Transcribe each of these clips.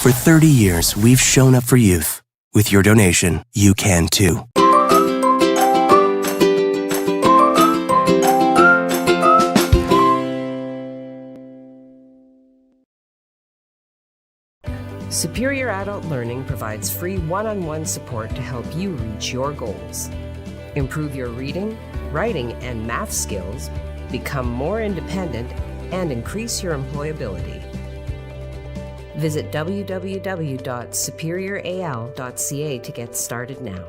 For 30 years, we've shown up for youth. With your donation, you can too. Superior Adult Learning provides free one-on-one support to help you reach your goals. Improve your reading, writing, and math skills, become more independent, and increase your employability. Visit www.superioral.ca to get started now.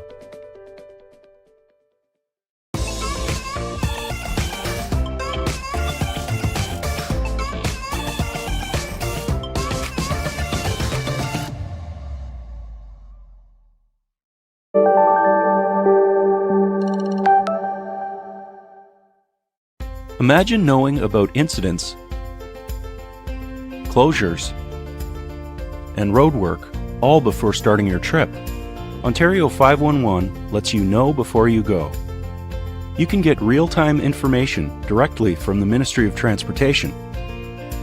Imagine knowing about incidents, closures, and roadwork all before starting your trip. Ontario 511 lets you know before you go. You can get real-time information directly from the Ministry of Transportation,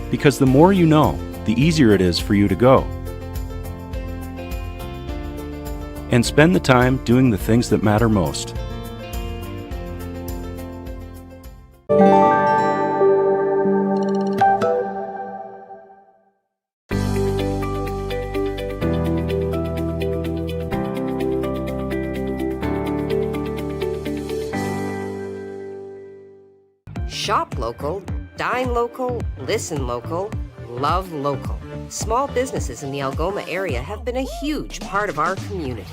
because the more you know, the easier it is for you to go. And spend the time doing the things that matter most. Shop local, dine local, listen local, love local. Small businesses in the Algoma area have been a huge part of our community.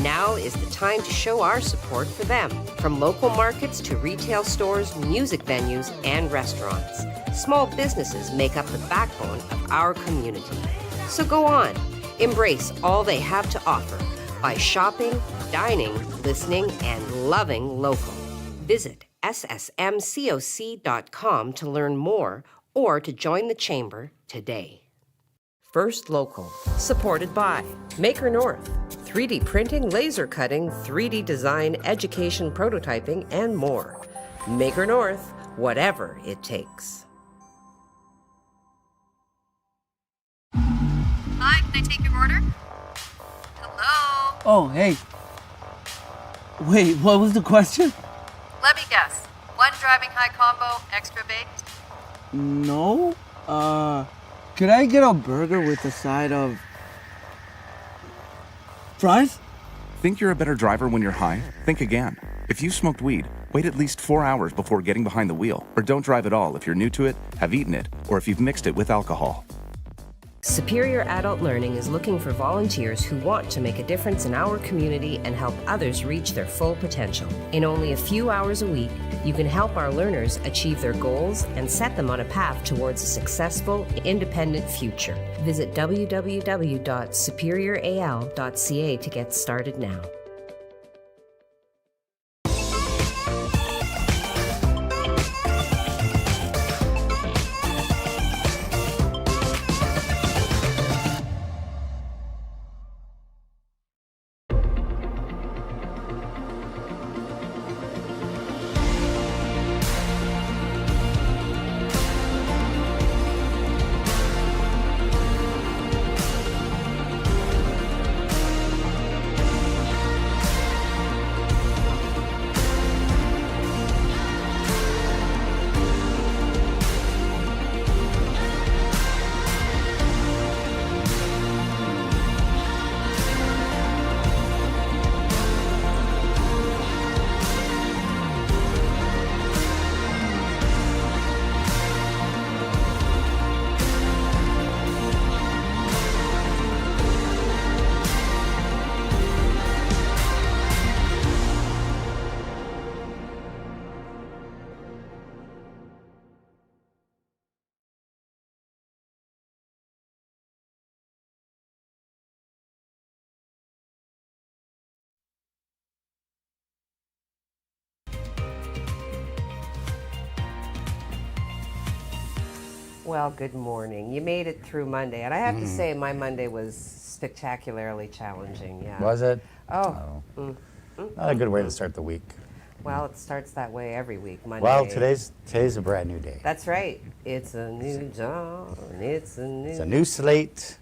Now is the time to show our support for them. From local markets to retail stores, music venues, and restaurants. Small businesses make up the backbone of our community. So go on, embrace all they have to offer by shopping, dining, listening, and loving local. Visit ssmcoc.com to learn more or to join the Chamber today. First Local, supported by Maker North, 3D printing, laser cutting, 3D design, education, prototyping, and more. Maker North, whatever it takes. Hi, can I take your order? Hello? Oh, hey. Wait, what was the question? Let me guess. One driving high combo, extra baked? No. Could I get a burger with a side of fries? Think you're a better driver when you're high? Think again. If you smoked weed, wait at least 4 hours before getting behind the wheel, or don't drive at all if you're new to it, have eaten it, or if you've mixed it with alcohol. Superior Adult Learning is looking for volunteers who want to make a difference in our community and help others reach their full potential. In only a few hours a week, you can help our learners achieve their goals and set them on a path towards a successful, independent future. Visit www.superioral.ca to get started now. Well, good morning. You made it through Monday, and I have to say my Monday was spectacularly challenging. Yeah. Was it? Oh. Not a good way to start the week. Well, it starts that way every week, Monday. Well, today's a brand new day. That's right. It's a new dawn. It's a new slate.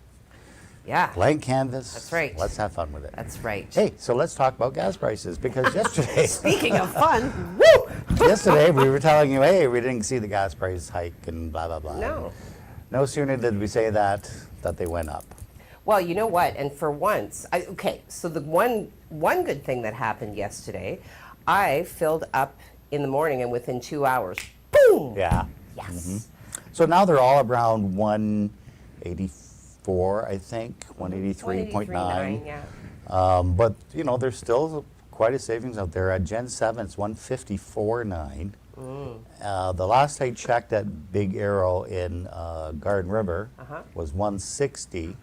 Yeah. Blank canvas. That's right. Let's have fun with it. That's right. Hey, so let's talk about gas prices because yesterday, Speaking of fun, woo! yesterday we were telling you, hey, we didn't see the gas price hike and blah, blah, blah. No. No sooner did we say that they went up. Well, you know what? And for once, so the one good thing that happened yesterday, I filled up in the morning and within 2 hours, boom! Yeah. Yes. So now they're all around 184, I think, 183.9. 183.9, yeah. But, you know, there's still quite a savings out there. At Gen 7, it's 154.9. The last I checked at Big Arrow in Garden River was 160.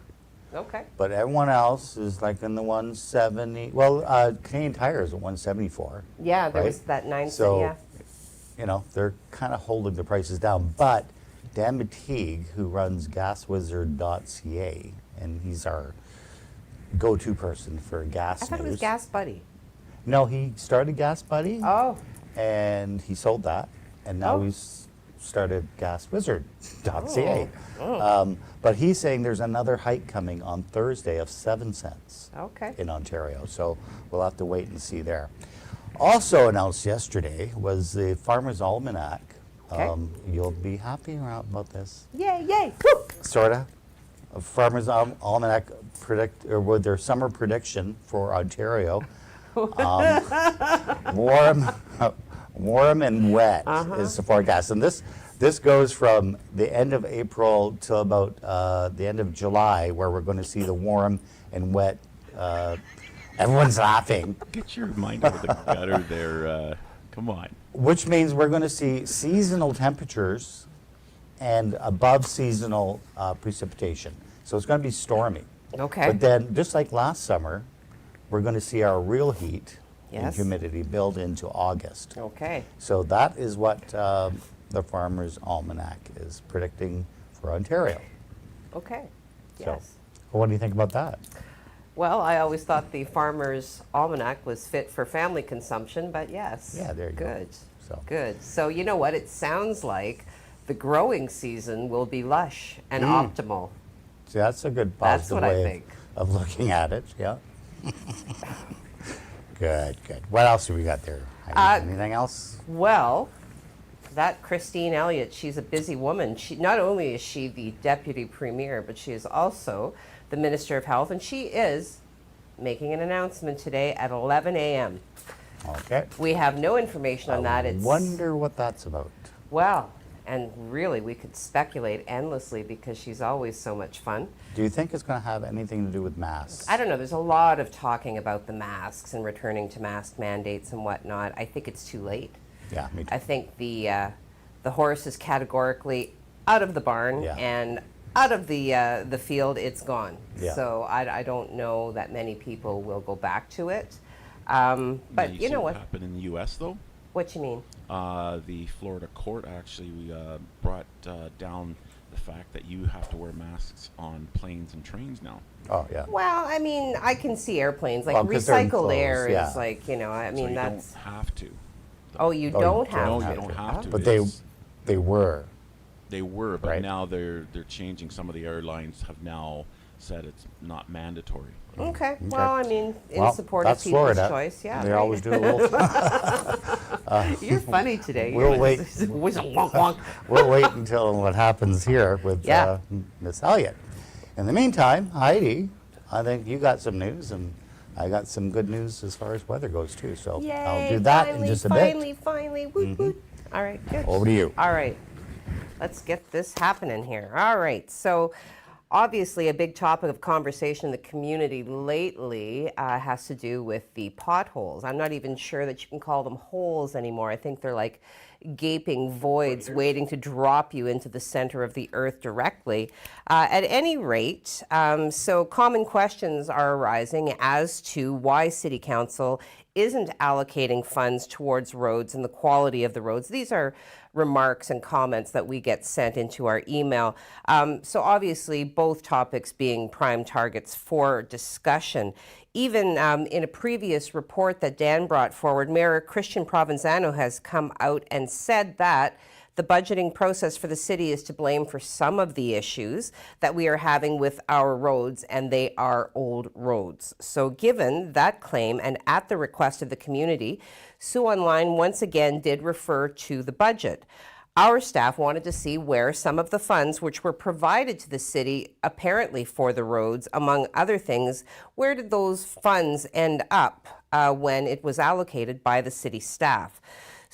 Okay. But everyone else is like in the 170. Well, Canadian Tire is at 174. Yeah, there right? was that 9 cent, So, yeah. you know, they're kind of holding the prices down. But Dan Mateague, who runs gaswizard.ca, and he's our go-to person for gas I thought it was news. Gas Buddy. No, he started Gas Buddy, Oh, and he sold that, and now Oh. he's started gaswizard.ca. But he's saying there's another hike coming on Thursday of 7 cents okay. in Ontario, so we'll have to wait and see there. Also announced yesterday was the Farmer's Almanac. Okay. You'll be happy about this. Yay, yay, woo! Sorta. A Farmer's Almanac with their summer prediction for Ontario. Warm and wet is the forecast, and this goes from the end of April till about the end of July, where we're going to see the warm and wet. Everyone's laughing. Get your mind out of the gutter there. Come on. Which means we're going to see seasonal temperatures and above seasonal precipitation. So it's going to be stormy. Okay. But then, just like last summer, we're going to see our real heat and Yes. humidity build into August. Okay. So that is what the Farmer's Almanac is predicting for Ontario. Okay. So, Yes. what do you think about that? Well, I always thought the Farmer's Almanac was fit for family consumption, but yes. Yeah, there you go. Good. So. Good. So you know what? It sounds like the growing season will be lush and optimal. See, that's a good That's positive what I way think. of looking at it. Yeah. Good. What else have we got there? Anything else? Well, that Christine Elliott, she's a busy woman. She not only is she the deputy premier, but she is also the Minister of Health, and she is making an announcement today at 11 a.m. Okay. We have no information on that. It's Wonder what that's about. well, and really we could speculate endlessly because she's always so much fun. Do you think it's going to have anything to do with masks? I don't know. There's a lot of talking about the masks and returning to mask mandates and whatnot. I think it's too late. Yeah, me too. I think the horse is categorically out of the barn Yeah. and out of the field. It's gone. Yeah. So I don't know that many people will go back to it. Now, But you see know what? happened in the U.S. though? What you mean? The Florida court actually brought down the fact that you have to wear masks on planes and trains now. Oh, yeah. Well, I mean, I can see airplanes like Well, 'cause they're recycled air enclosed, is yeah. like I So mean you that's. don't have to. Oh, you Oh, don't you have No, to. you don't have to. But It's- they were. They were, but Right. now they're changing. Some of the airlines have now said it's not mandatory. Okay. Well, I mean, in Well, support of that's people's Florida. choice, yeah. They right. always do a little. You're funny today. We'll You're wait. wonk, wonk. We'll wait until what happens here with Yeah. Miss Elliott. In the meantime, Heidi, I think you got some news, and I got some good news as far as weather goes too. So Yay, I'll do that finally, in just a finally, bit. Finally, woot, woot. All right, good. Over to you. All right, let's get this happening here. All right, so obviously a big topic of conversation in the community lately has to do with the potholes. I'm not even sure that you can call them holes anymore. I think they're like gaping voids waiting to drop you into the center of the earth directly. At any rate, so common questions are arising as to why City Council isn't allocating funds towards roads and the quality of the roads. These are remarks and comments that we get sent into our email. So obviously both topics being prime targets for discussion. Even in a previous report that Dan brought forward, Mayor Christian Provenzano has come out and said that The budgeting process for the city is to blame for some of the issues that we are having with our roads, and they are old roads. So given that claim and at the request of the community, Soo Online once again did refer to the budget. Our staff wanted to see where some of the funds which were provided to the city, apparently for the roads, among other things, where did those funds end up when it was allocated by the city staff?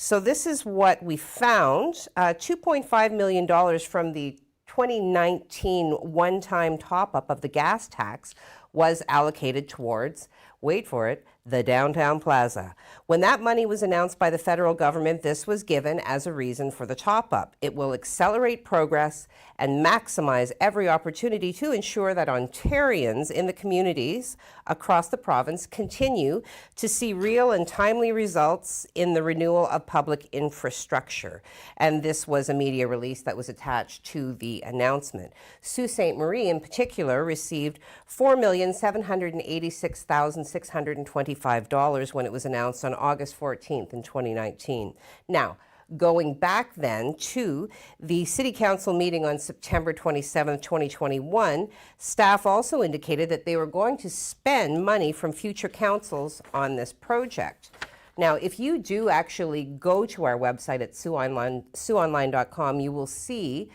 So this is what we found. $2.5 million from the 2019 one-time top-up of the gas tax was allocated towards, wait for it, the downtown plaza. When that money was announced by the federal government, this was given as a reason for the top-up. It will accelerate progress and maximize every opportunity to ensure that Ontarians in the communities across the province continue to see real and timely results in the renewal of public infrastructure. And this was a media release that was attached to the announcement. Sault Ste. Marie in particular received $4,786,625 when it was announced on August 14th in 2019. Now, going back then to the City Council meeting on September 27th, 2021, staff also indicated that they were going to spend money from future councils on this project. Now, if you do actually go to our website at SooOnline.com, you will see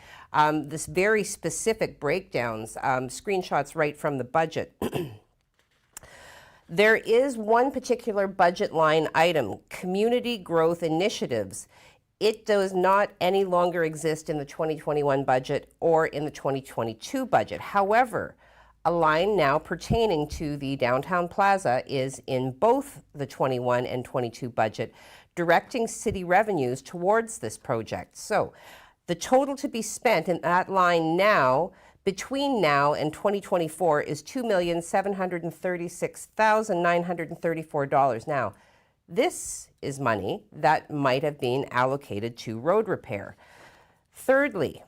this very specific breakdowns, screenshots right from the budget. There is one particular budget line item, community growth initiatives. It does not any longer exist in the 2021 budget or in the 2022 budget. However, a line now pertaining to the downtown plaza is in both the 21 and 22 budget, directing city revenues towards this project. So the total to be spent in that line now, between now and 2024, is $2,736,934. Now, this is money that might have been allocated to road repair. Thirdly,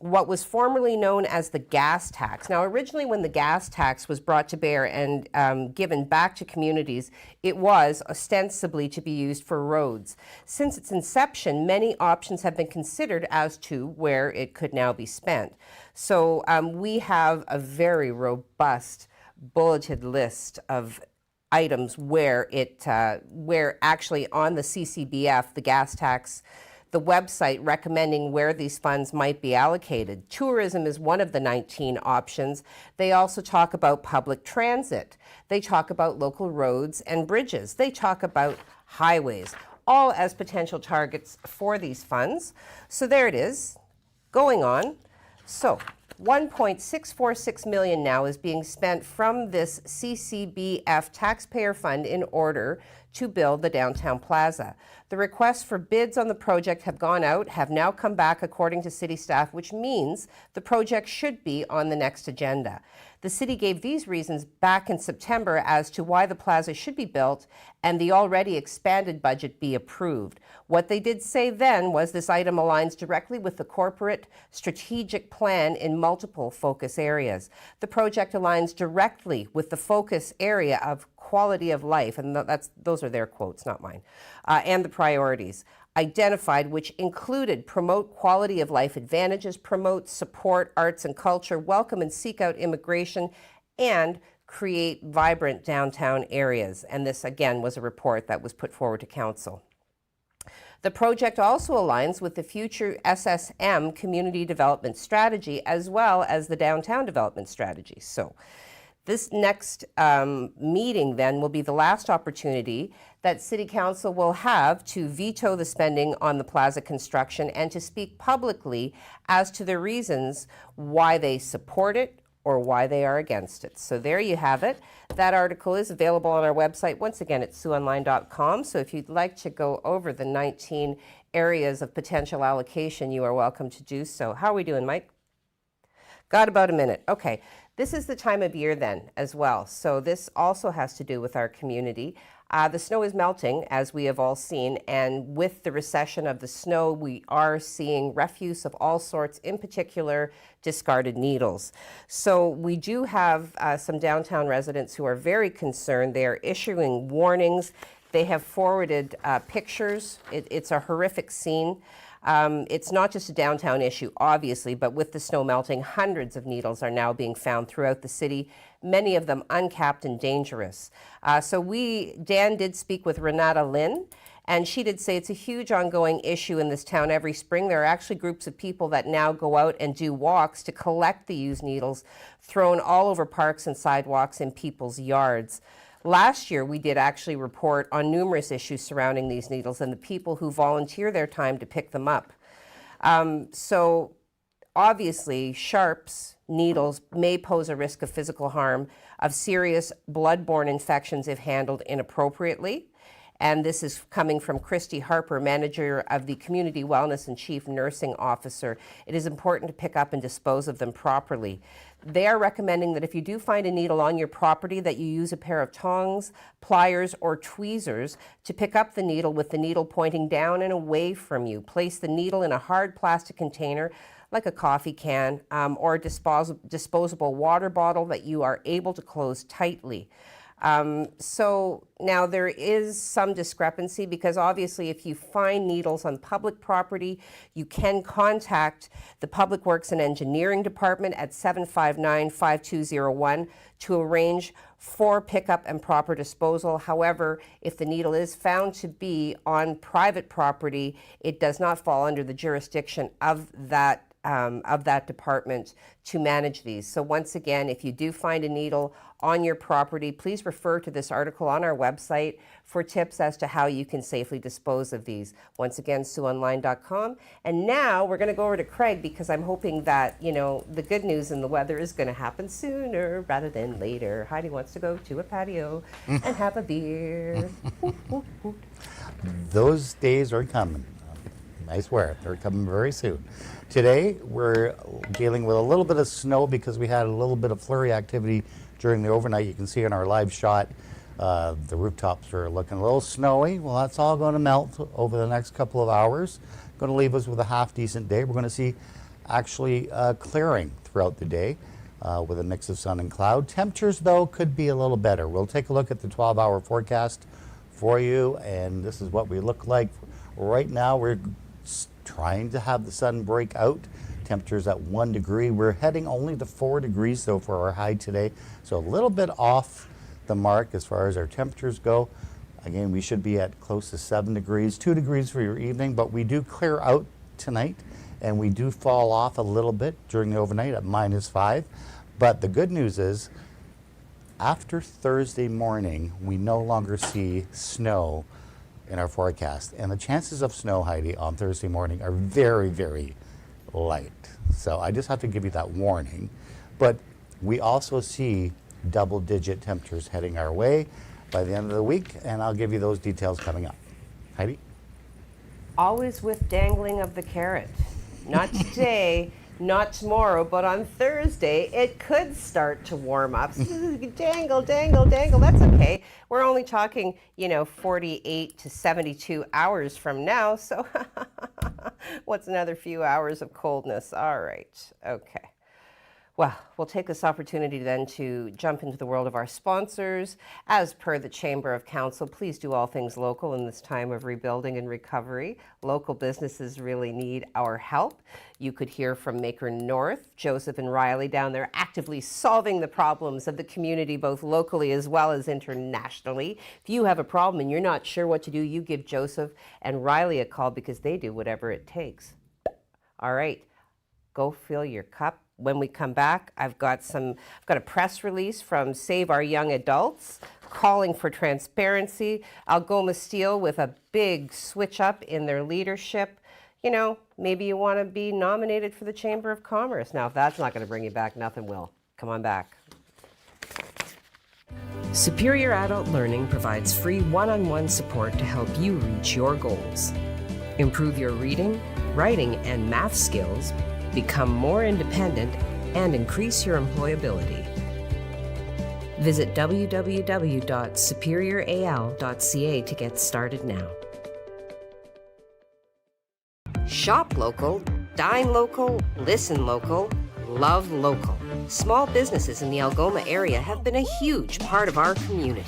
what was formerly known as the gas tax. Now, originally when the gas tax was brought to bear and given back to communities, it was ostensibly to be used for roads. Since its inception, many options have been considered as to where it could now be spent. So we have a very robust bulleted list of items where actually on the CCBF, the gas tax, the website recommending where these funds might be allocated. Tourism is one of the 19 options. They also talk about public transit. They talk about local roads and bridges. They talk about highways, all as potential targets for these funds. So there it is, going on. So $1.646 million now is being spent from this CCBF taxpayer fund in order to build the downtown plaza. The requests for bids on the project have gone out, have now come back according to city staff, which means the project should be on the next agenda. The city gave these reasons back in September as to why the plaza should be built and the already expanded budget be approved. What they did say then was this item aligns directly with the corporate strategic plan in multiple focus areas. The project aligns directly with the focus area of quality of life, and those are their quotes, not mine, and the priorities identified, which included promote quality of life advantages, promote, support arts and culture, welcome and seek out immigration, and create vibrant downtown areas. And this, again, was a report that was put forward to council. The project also aligns with the future SSM community development strategy as well as the downtown development strategy. So this next meeting then will be the last opportunity that City Council will have to veto the spending on the plaza construction and to speak publicly as to the reasons why they support it or why they are against it. So there you have it. That article is available on our website. Once again, it's SooOnline.com. So if you'd like to go over the 19 areas of potential allocation, you are welcome to do so. How are we doing, Mike? Got about a minute. Okay. This is the time of year then as well. So this also has to do with our community. The snow is melting, as we have all seen, and with the recession of the snow, we are seeing refuse of all sorts, in particular discarded needles. So we do have some downtown residents who are very concerned. They are issuing warnings. They have forwarded pictures. It's a horrific scene. It's not just a downtown issue, obviously, but with the snow melting, hundreds of needles are now being found throughout the city, many of them uncapped and dangerous. Dan did speak with Renata Lynn, and she did say it's a huge ongoing issue in this town every spring. There are actually groups of people that now go out and do walks to collect the used needles thrown all over parks and sidewalks in people's yards. Last year, we did actually report on numerous issues surrounding these needles and the people who volunteer their time to pick them up. So obviously, sharps, needles may pose a risk of physical harm, of serious blood-borne infections if handled inappropriately. And this is coming from Christy Harper, manager of the Community Wellness and Chief Nursing Officer. It is important to pick up and dispose of them properly. They are recommending that if you do find a needle on your property, that you use a pair of tongs, pliers, or tweezers to pick up the needle with the needle pointing down and away from you. Place the needle in a hard plastic container like a coffee can or a disposable water bottle that you are able to close tightly. So now there is some discrepancy because obviously if you find needles on public property, you can contact the Public Works and Engineering Department at 759-5201 to arrange for pickup and proper disposal. However, if the needle is found to be on private property, it does not fall under the jurisdiction of that department to manage these. So once again, if you do find a needle on your property, please refer to this article on our website for tips as to how you can safely dispose of these. Once again, SueOnline.com. And now we're going to go over to Craig because I'm hoping that, the good news in the weather is going to happen sooner rather than later. Heidi wants to go to a patio and have a beer. Those days are coming. I swear, they're coming very soon. Today, we're dealing with a little bit of snow because we had a little bit of flurry activity during the overnight. You can see in our live shot, the rooftops are looking a little snowy. Well, that's all going to melt over the next couple of hours. Going to leave us with a half decent day. We're going to see actually clearing throughout the day with a mix of sun and cloud. Temperatures, though, could be a little better. We'll take a look at the 12-hour forecast for you, and this is what we look like. Right now, we're trying to have the sun break out. Temperatures at 1 degree. We're heading only to 4 degrees though for our high today. So a little bit off the mark as far as our temperatures go. Again, we should be at close to 7 degrees, 2 degrees for your evening, but we do clear out tonight and we do fall off a little bit during the overnight at -5. But the good news is after Thursday morning, we no longer see snow in our forecast. And the chances of snow, Heidi, on Thursday morning are very, very light. So I just have to give you that warning. But we also see double-digit temperatures heading our way by the end of the week, and I'll give you those details coming up. Heidi? Always with dangling of the carrot. Not today, not tomorrow, but on Thursday, it could start to warm up. Dangle, dangle, dangle, that's okay. We're only talking, 48 to 72 hours from now, so what's another few hours of coldness? All right, okay. Well, we'll take this opportunity then to jump into the world of our sponsors. As per the Chamber of Council, please do all things local in this time of rebuilding and recovery. Local businesses really need our help. You could hear from Maker North, Joseph and Riley down there actively solving the problems of the community, both locally as well as internationally. If you have a problem and you're not sure what to do, you give Joseph and Riley a call because they do whatever it takes. All right, go fill your cup. When we come back, I've got a press release from Save Our Young Adults calling for transparency. Algoma Steel with a big switch up in their leadership. Maybe you want to be nominated for the Chamber of Commerce. Now, if that's not going to bring you back, nothing will. Come on back. Superior Adult Learning provides free one-on-one support to help you reach your goals. Improve your reading, writing, and math skills, become more independent, and increase your employability. Visit www.superioral.ca to get started now. Shop local, dine local, listen local, love local. Small businesses in the Algoma area have been a huge part of our community.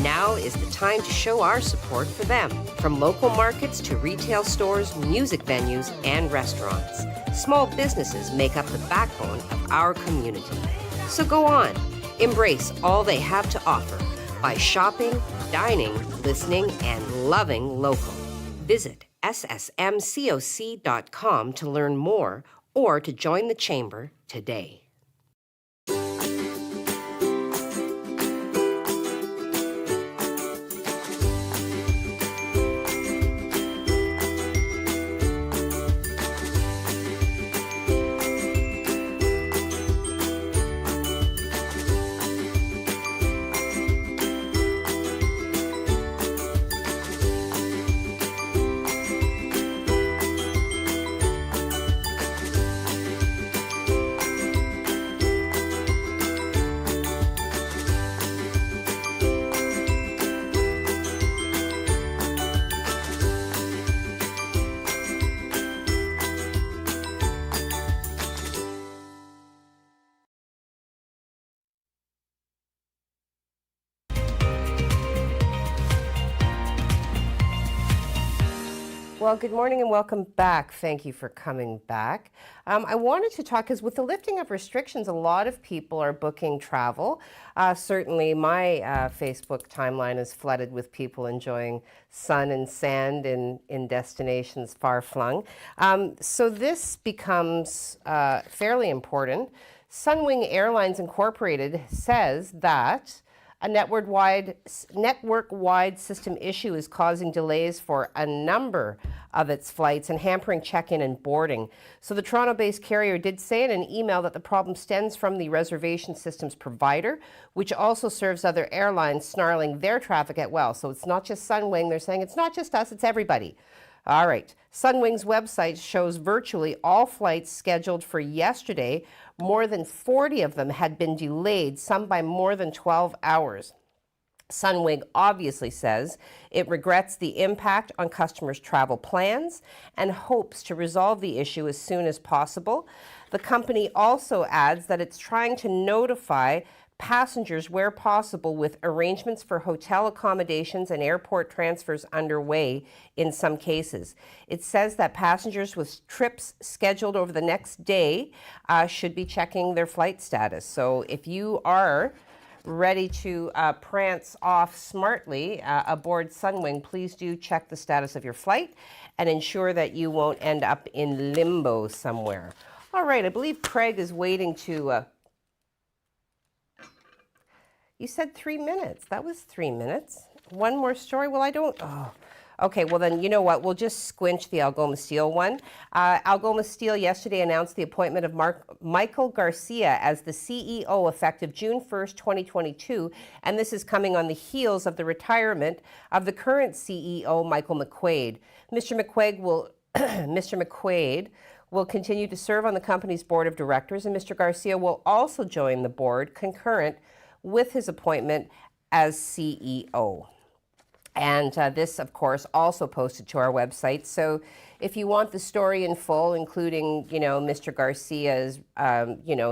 Now is the time to show our support for them. From local markets to retail stores, music venues, and restaurants, small businesses make up the backbone of our community. So go on, embrace all they have to offer by shopping, dining, listening, and loving local. Visit ssmcoc.com to learn more or to join the Chamber today. Well, good morning and welcome back. Thank you for coming back. I wanted to talk, because with the lifting of restrictions, a lot of people are booking travel. Certainly my Facebook timeline is flooded with people enjoying sun and sand in destinations far-flung. So this becomes fairly important. Sunwing Airlines Incorporated says that a network-wide system issue is causing delays for a number of its flights and hampering check-in and boarding. So the Toronto-based carrier did say in an email that the problem stems from the reservation systems provider, which also serves other airlines, snarling their traffic at well. So it's not just Sunwing. They're saying it's not just us, it's everybody. All right. Sunwing's website shows virtually all flights scheduled for yesterday. More than 40 of them had been delayed, some by more than 12 hours. Sunwing obviously says it regrets the impact on customers' travel plans and hopes to resolve the issue as soon as possible. The company also adds that it's trying to notify passengers where possible, with arrangements for hotel accommodations and airport transfers underway in some cases. It says that passengers with trips scheduled over the next day should be checking their flight status. So if you are ready to prance off smartly aboard Sunwing, please do check the status of your flight and ensure that you won't end up in limbo somewhere. All right, I believe Craig is waiting to... You said 3 minutes. That was 3 minutes. One more story? Well, I don't... Oh. Okay, well then, you know what? We'll just squinch the Algoma Steel one. Algoma Steel yesterday announced the appointment of Michael Garcia as the CEO effective June 1st, 2022, and this is coming on the heels of the retirement of the current CEO, Michael McQuaid. Mr. McQuaid will continue to serve on the company's board of directors, and Mr. Garcia will also join the board concurrent with his appointment as CEO. And this, of course, also posted to our website. So if you want the story in full, including, Mr. Garcia's,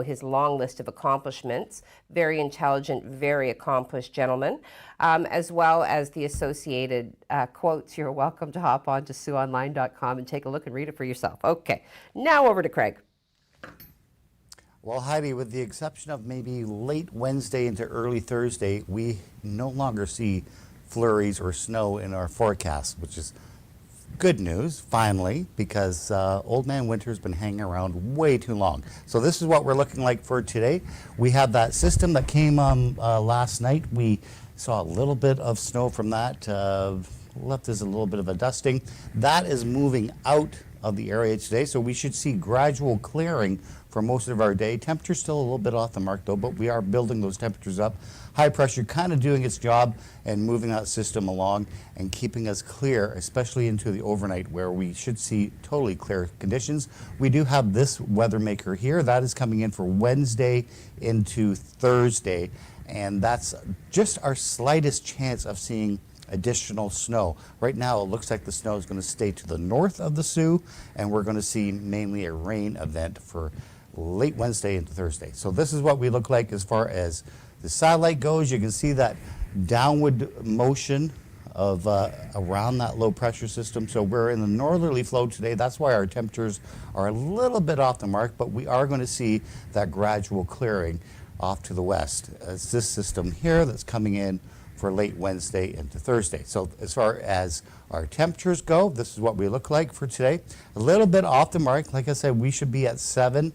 his long list of accomplishments, very intelligent, very accomplished gentleman, as well as the associated quotes, you're welcome to hop on to SiouxOnline.com and take a look and read it for yourself. Okay, now over to Craig. Well, Heidi, with the exception of maybe late Wednesday into early Thursday, we no longer see flurries or snow in our forecast, which is good news, finally, because Old Man Winter's been hanging around way too long. So this is what we're looking like for today. We have that system that came last night. We saw a little bit of snow from that. Left us a little bit of a dusting. That is moving out of the area today, so we should see gradual clearing for most of our day. Temperature's still a little bit off the mark though, but we are building those temperatures up. High pressure kind of doing its job and moving that system along and keeping us clear, especially into the overnight where we should see totally clear conditions. We do have this weather maker here. That is coming in for Wednesday into Thursday, and that's just our slightest chance of seeing additional snow. Right now it looks like the snow is going to stay to the north of the Soo, and we're going to see mainly a rain event for late Wednesday into Thursday. So this is what we look like as far as the satellite goes. You can see that downward motion of around that low pressure system. So we're in the northerly flow today. That's why our temperatures are a little bit off the mark, but we are going to see that gradual clearing off to the west. It's this system here that's coming in for late Wednesday into Thursday. So as far as our temperatures go, this is what we look like for today. A little bit off the mark. Like I said, we should be at 7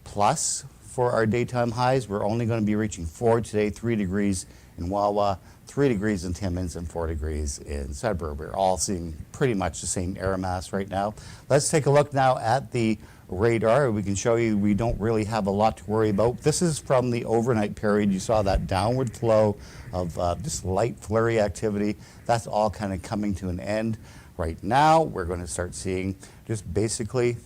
plus for our daytime highs. We're only going to be reaching 4 today, 3 degrees in Wawa, 3 degrees in Timmins, and 4 degrees in Sudbury. We're all seeing pretty much the same air mass right now. Let's take a look now at the radar. We can show you we don't really have a lot to worry about. This is from the overnight period. You saw that downward flow of just light flurry activity. That's all kind of coming to an end. Right now, we're going to start seeing just basically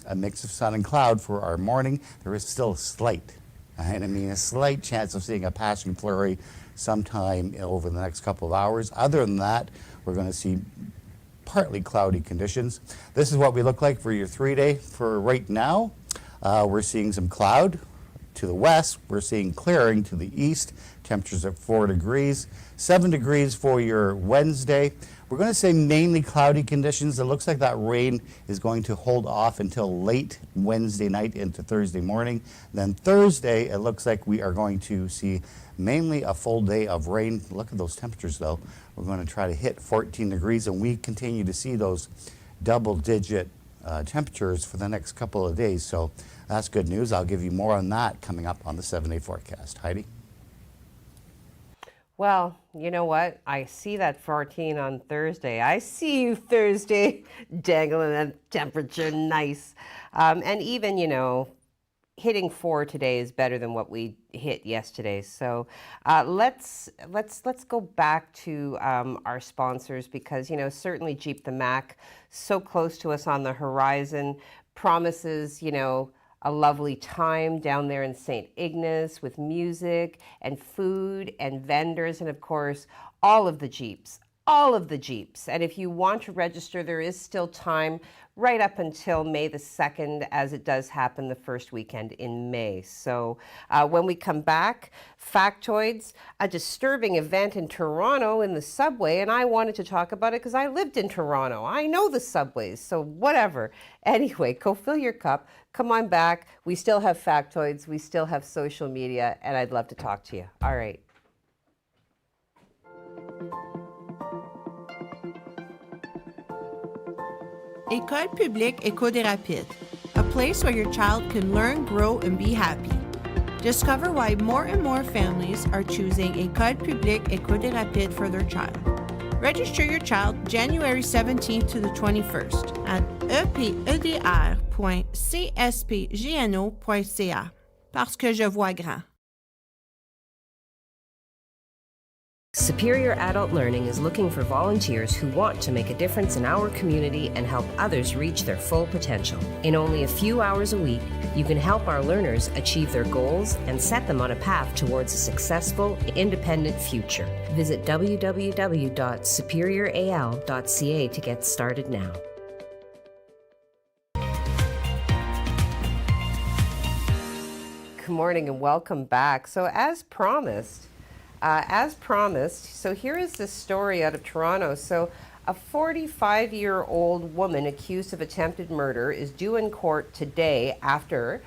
a mix of sun and cloud for our morning. There is still a slight, and I mean a slight chance of seeing a passing flurry sometime over the next couple of hours. Other than that, we're going to see partly cloudy conditions. This is what we look like for your 3-day. For right now, we're seeing some cloud to the west. We're seeing clearing to the east. Temperatures at 4 degrees. 7 degrees for your Wednesday. We're going to say mainly cloudy conditions. It looks like that rain is going to hold off until late Wednesday night into Thursday morning. Then Thursday, it looks like we are going to see mainly a full day of rain. Look at those temperatures though. We're going to try to hit 14 degrees, and we continue to see those double-digit temperatures for the next couple of days. So that's good news. I'll give you more on that coming up on the 7-day forecast. Heidi? Well, you know what? I see that 14 on Thursday. I see you Thursday dangling that temperature nice. And even, you know, hitting 4 today is better than what we hit yesterday. So let's go back to our sponsors, because, you know, certainly Jeep the Mac, so close to us on the horizon, promises, you know, a lovely time down there in St. Ignace with music and food and vendors, and of course, all of the Jeeps. And if you want to register, there is still time right up until May the 2nd, as it does happen the first weekend in May. So when we come back, factoids, a disturbing event in Toronto in the subway, and I wanted to talk about it because I lived in Toronto. I know the subways, so whatever. Anyway, go fill your cup. Come on back. We still have factoids. We still have social media, and I'd love to talk to you. All right. École publique Éco des Rapides, a place where your child can learn, grow, and be happy. Discover why more and more families are choosing École publique Éco des Rapides for their child. Register your child January 17th to the 21st at epedr.cspgno.ca. Parce que je vois grand. Superior Adult Learning is looking for volunteers who want to make a difference in our community and help others reach their full potential. In only a few hours a week, you can help our learners achieve their goals and set them on a path towards a successful, independent future. Visit www.superioral.ca to get started now. Good morning and welcome back. So as promised, so here is this story out of Toronto. So a 45-year-old woman accused of attempted murder is due in court today after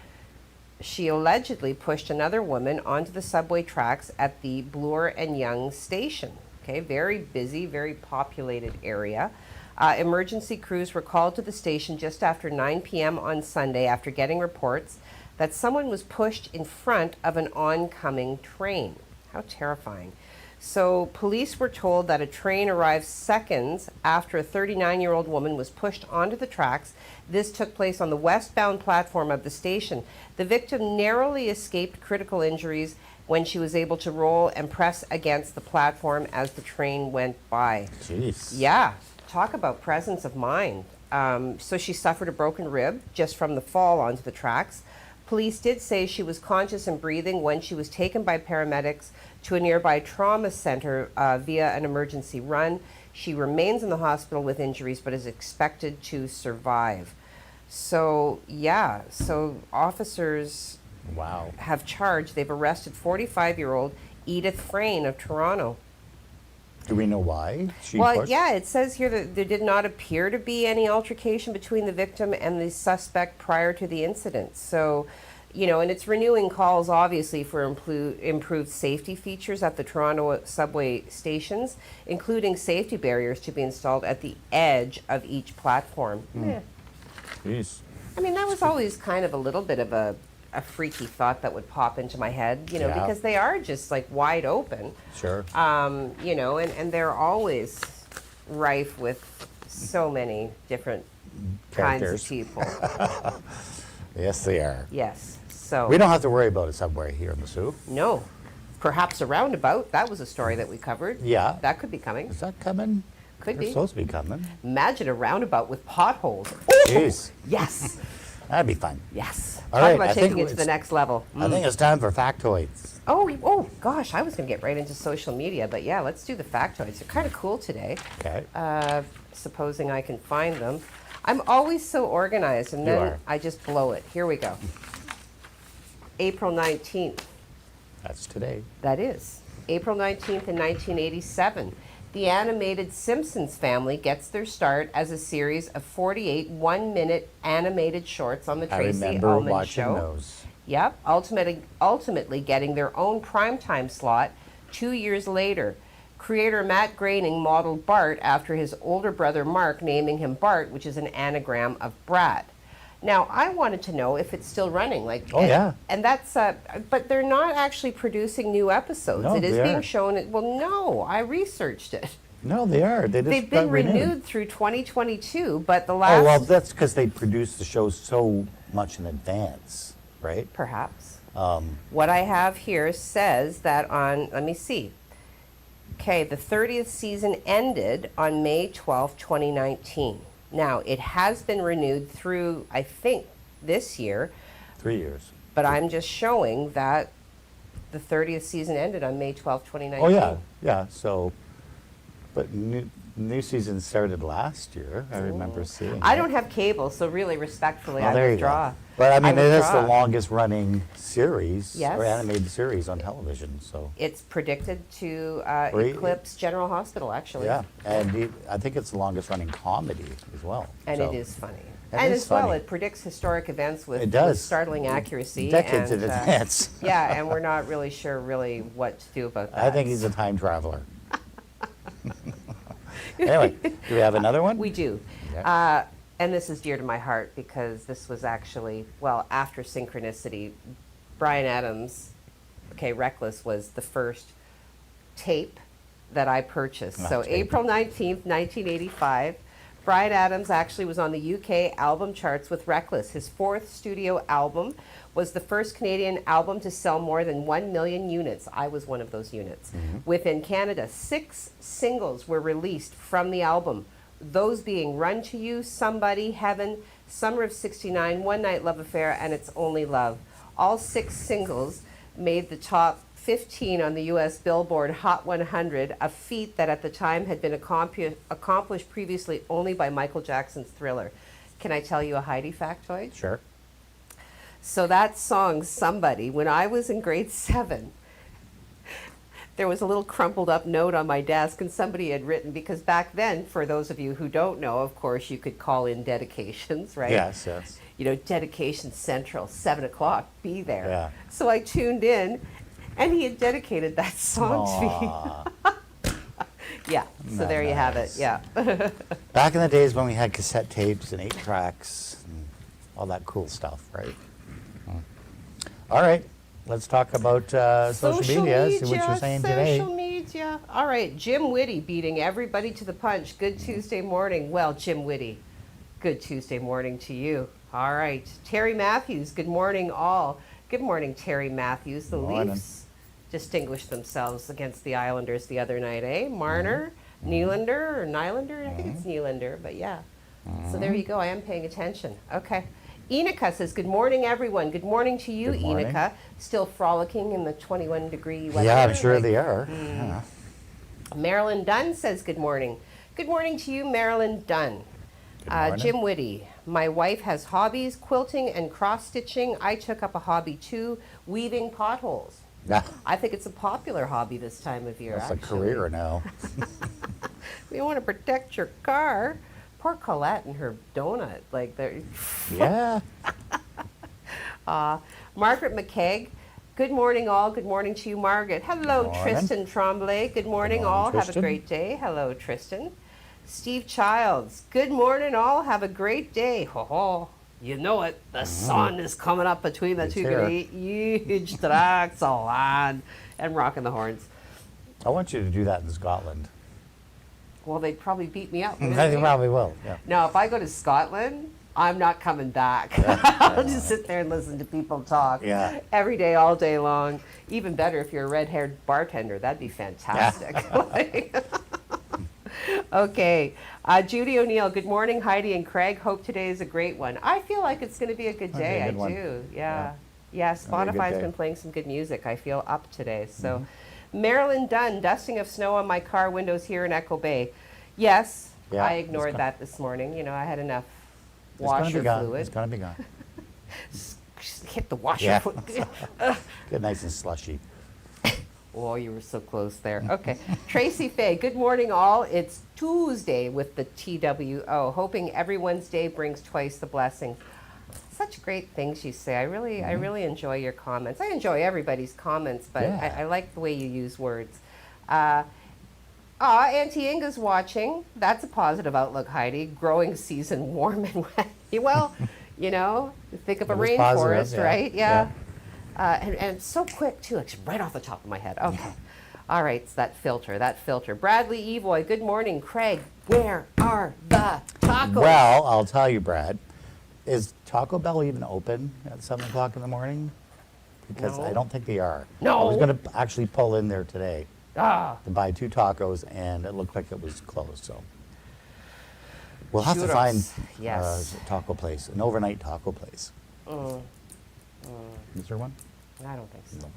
she allegedly pushed another woman onto the subway tracks at the Bloor and Yonge station. Okay, very busy, very populated area. Emergency crews were called to the station just after 9 p.m. on Sunday after getting reports that someone was pushed in front of an oncoming train. How terrifying. So police were told that a train arrived seconds after a 39-year-old woman was pushed onto the tracks. This took place on the westbound platform of the station. The victim narrowly escaped critical injuries when she was able to roll and press against the platform as the train went by. Jeez. Yeah, talk about presence of mind. So she suffered a broken rib just from the fall onto the tracks. Police did say she was conscious and breathing when she was taken by paramedics to a nearby trauma center via an emergency run. She remains in the hospital with injuries but is expected to survive. So, yeah, so officers Wow. have charged, they've arrested 45-year-old Edith Frayne of Toronto. Do we know why she Well, pushed? yeah, it says here that there did not appear to be any altercation between the victim and the suspect prior to the incident. So, you know, and it's renewing calls, obviously, for improved safety features at the Toronto subway stations, including safety barriers to be installed at the edge of each platform. Yeah. Jeez. I mean, that was always kind of a little bit of a freaky thought that would pop into my head, you know, Yeah. because they are just like wide open. Sure. You know, and they're always rife with so many different kinds of Characters. people. Yes, they are. Yes. So We don't have to worry about a subway here in the Sioux. no, perhaps a roundabout. That was a story that we covered. Yeah. That could be coming. Is that coming? Could They're be. supposed to be coming. Imagine a roundabout with potholes. Jeez. Yes. That'd be fun. Yes. All Talk right, about I think taking it to the it's- next level. I think it's time for factoids. Oh, gosh, I was going to get right into social media, but yeah, let's do the factoids. They're kind of cool today. Okay. Supposing I can find them. I'm always so organized, and You then are. I just blow it. Here we go. April 19th. That's today. That is. April 19th in 1987. The animated Simpsons family gets their start as a series of 48 one-minute animated shorts on the I Tracy remember Ullman watching Show. those. Yep, ultimately getting their own primetime slot 2 years later. Creator Matt Groening modeled Bart after his older brother Mark, naming him Bart, which is an anagram of Brad. Now, I wanted to know if it's still running. Oh, yeah. And that's, but they're not actually producing new episodes. No, It is they being are. shown, well, no, I researched it. No, they are. They just They've been got renewed through 2022, but the last, Oh, well, that's because they produce the show so much in advance, right? perhaps. What I have here says that on, let me see. Okay, the 30th season ended on May 12, 2019. Now, it has been renewed through, I think, this year, 3 years. but I'm just showing that the 30th season ended on May 12, 2019. Oh, yeah, yeah, so, but new season started last year, I remember seeing I it. don't have cable, so really respectfully, Well, I there withdraw. you go. But I mean, it is the withdraw. longest running series, Yes. or animated series on television, so. It's predicted to Great. eclipse General Hospital, actually. Yeah, and I think it's the longest running comedy as well. And so. it is funny. It And is as well, funny. it predicts historic events with, It does. with startling accuracy. Decades and, in advance. Yeah, and we're not really sure what to do about that. I think he's a time traveler. Anyway, do we have another one? We do. Yeah. And this is dear to my heart because this was actually, well, after Synchronicity, Bryan Adams, okay, Reckless was the first tape that I purchased. So tape. April 19th, 1985, Bryan Adams actually was on the UK album charts with Reckless. His fourth studio album was the first Canadian album to sell more than 1 million units. I was one of those units. Within Canada, 6 singles were released from the album. Those being Run to You, Somebody, Heaven, Summer of '69, One Night Love Affair, and It's Only Love. All 6 singles made the top 15 on the U.S. Billboard Hot 100, a feat that at the time had been accomplished previously only by Michael Jackson's Thriller. Can I tell you a Heidi factoid? Sure. So that song, Somebody, when I was in grade 7, there was a little crumpled up note on my desk and somebody had written, because back then, for those of you who don't know, of course, you could call in dedications, right? Yes, yes. You know, Dedication Central, 7 o'clock, be there. Yeah. So I tuned in and he had dedicated that song to me. Yeah, so there you have it, Nice. yeah. Back in the days when we had cassette tapes and 8 tracks and all that cool stuff, right? All right, let's talk about social media. See what you're saying today. Social media. All right, Jim Whitty beating everybody to the punch. Good Tuesday morning. Well, Jim Whitty, good Tuesday morning to you. All right, Terry Matthews, good morning all. Good morning, Terry Matthews. The Morning. Leafs distinguished themselves against the Islanders the other night, eh? Marner, Nylander, or Nylander? I think it's Nylander, but yeah. So there you go, I am paying attention. Okay. Enika says, good morning, everyone. Good morning to you, Good morning. Enika. Still frolicking in the 21-degree weather. Yeah, I'm sure like- they are. Yeah. Marilyn Dunn says, good morning. Good morning to you, Marilyn Dunn. Good morning. Jim Whitty, my wife has hobbies, quilting and cross-stitching. I took up a hobby too, weaving potholes. Yeah. I think it's a popular hobby this time of year. That's actually. a career now. You want to protect your car. Poor Colette and her donut. Like they're. Yeah. Margaret McKegg. Good morning, all. Good morning to you, Margaret. Hello, Morning. Tristan Tremblay. Good morning, morning, all. Have a Tristan. great day. Hello, Tristan. Steve Childs. Good morning, all. Have a great day. Ho ho. You know it. The sun is coming up between the It's two here. huge tracts of land and rocking the horns. I want you to do that in Scotland. Well, they'd probably beat me up. I wouldn't think they? probably will. Yeah. Now, if I go to Scotland, I'm not coming back. I'll just sit there and listen to people talk Yeah. every day, all day long. Even better if you're a red-haired bartender. That'd be fantastic. Okay. Judy O'Neill, good morning, Heidi and Craig. Hope today is a great one. I feel like it's going to be a good day. a good I one. do. Yeah. Yeah, Gonna be a good Spotify's day. been playing some good music. I feel up today. So, Marilyn Dunn, dusting of snow on my car windows here in Echo Bay. Yes, Yeah, I it's ignored go- that this morning. You know, I had enough It's gonna washer be gone. fluid. It's going to be gone. Just hit the washer Yeah. fluid. Get nice and slushy. Oh, you were so close there. Okay. Tracy Fay, good morning, all. It's Tuesday with the TWO. Hoping everyone's day brings twice the blessings. Such great things you say. I really enjoy your comments. I enjoy everybody's comments, but Yeah. I like the way you use words. Auntie Inga's watching. That's a positive outlook, Heidi. Growing season, warm and wet. Well, you know, think of a It is positive, rainforest, yeah. right? Yeah. And it's so quick, too. It's right off the top of my head. Okay. All right, it's that filter. Bradley Evoy, good morning. Craig, where are the tacos? Well, I'll tell you, Brad. Is Taco Bell even open at 7 o'clock in the morning? Because No. I don't think they are. No. I was going to actually pull in there today Ah, to buy 2 tacos, and it looked like it was closed. So we'll have to Churros. find Yes. a taco place, an overnight taco place. Is there one? I don't think so.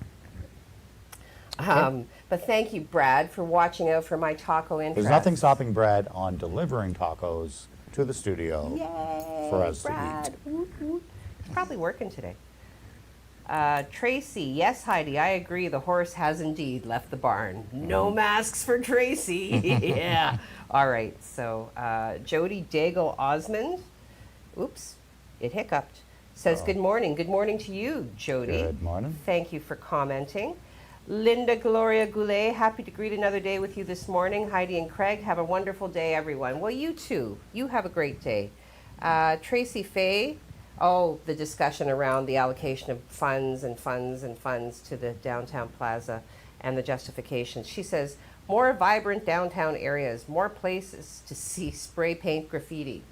But thank you, Brad, for watching out for my taco interest. There's nothing stopping Brad on delivering tacos to the studio Yay, for us Brad. to eat. Woot, woot. He's probably working today. Tracy, yes, Heidi, I agree. The horse has indeed left the barn. No masks for Tracy. Yeah. All right. So Jody Daigle Osmond, oops, it hiccuped. Says good morning. Good morning to you, Jody. Good morning. Thank you for commenting. Linda Gloria Goulet, happy to greet another day with you this morning. Heidi and Craig, have a wonderful day, everyone. Well, you too. You have a great day. Tracy Fay, the discussion around the allocation of funds to the downtown plaza and the justifications. She says, more vibrant downtown areas, more places to see spray paint graffiti.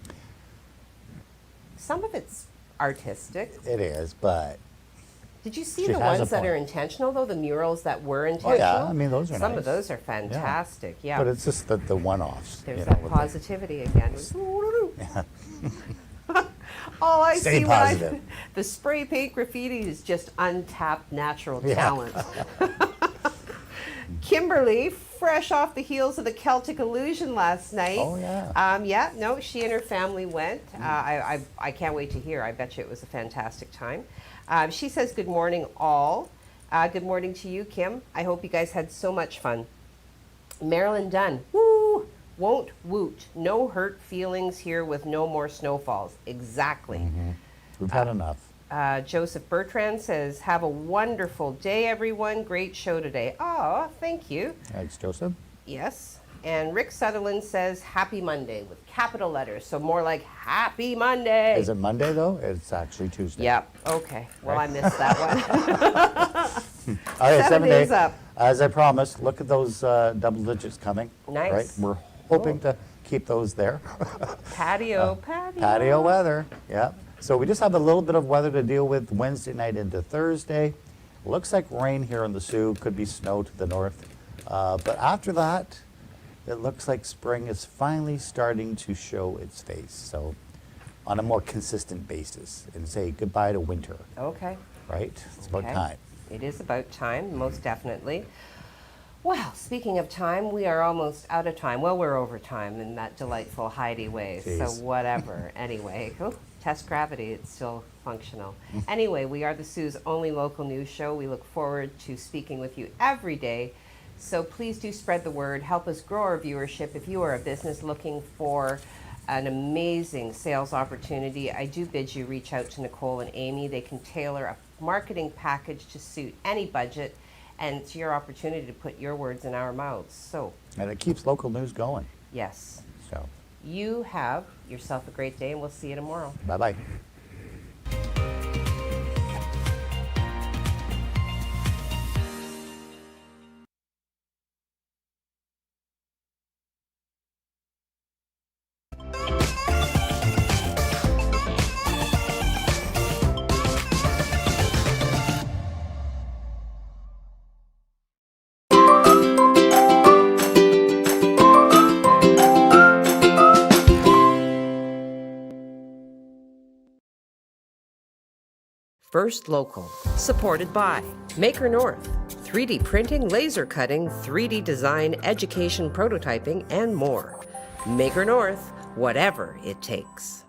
Some of it's artistic. It is, but Did you see She the has ones a that are point. intentional, though? The murals that were intentional? Oh, yeah. I mean, those are Some nice. of those are fantastic, yeah. but it's just the one-offs. There's you know, that with the- positivity again. All I Stay see positive. when the spray paint graffiti is just untapped natural Yeah. talent. Kimberly, fresh off the heels of the Celtic Illusion last night. Oh, yeah. She and her family went. I can't wait to hear. I bet you it was a fantastic time. She says, good morning, all. Good morning to you, Kim. I hope you guys had so much fun. Marilyn Dunn, woo, won't woot. No hurt feelings here with no more snowfalls. Exactly. We've had enough. Joseph Bertrand says, have a wonderful day, everyone. Great show today. Oh, thank you. Thanks, Joseph. Yes. And Rick Sutherland says, happy Monday with capital letters. So more like happy Monday. Is it Monday, though? It's actually Tuesday. Yep. Okay. Well, I missed that one. All right, 7 days day. up. As I promised, look at those double digits coming. Nice. Right? We're hoping to keep those there. Patio. Patio weather, yeah. So we just have a little bit of weather to deal with Wednesday night into Thursday. Looks like rain here in the Sioux, could be snow to the north. But after that, it looks like spring is finally starting to show its face. So on a more consistent basis and say goodbye to winter, Okay. right? It's about Okay. time. It is about time, most definitely. Well, speaking of time, we are almost out of time. Well, we're over time in that delightful Heidi way, so Jeez. whatever. Anyway, test gravity, it's still functional. Anyway, we are the Sioux's only local news show. We look forward to speaking with you every day. So please do spread the word. Help us grow our viewership. If you are a business looking for an amazing sales opportunity, I do bid you reach out to Nicole and Amy. They can tailor a marketing package to suit any budget, and it's your opportunity to put your words in our mouths. So, And it keeps local news going. yes, So, you have yourself a great day, and we'll see you tomorrow. bye-bye. First Local, supported by Maker North, 3D printing, laser cutting, 3D design, education, prototyping, and more. Maker North, whatever it takes.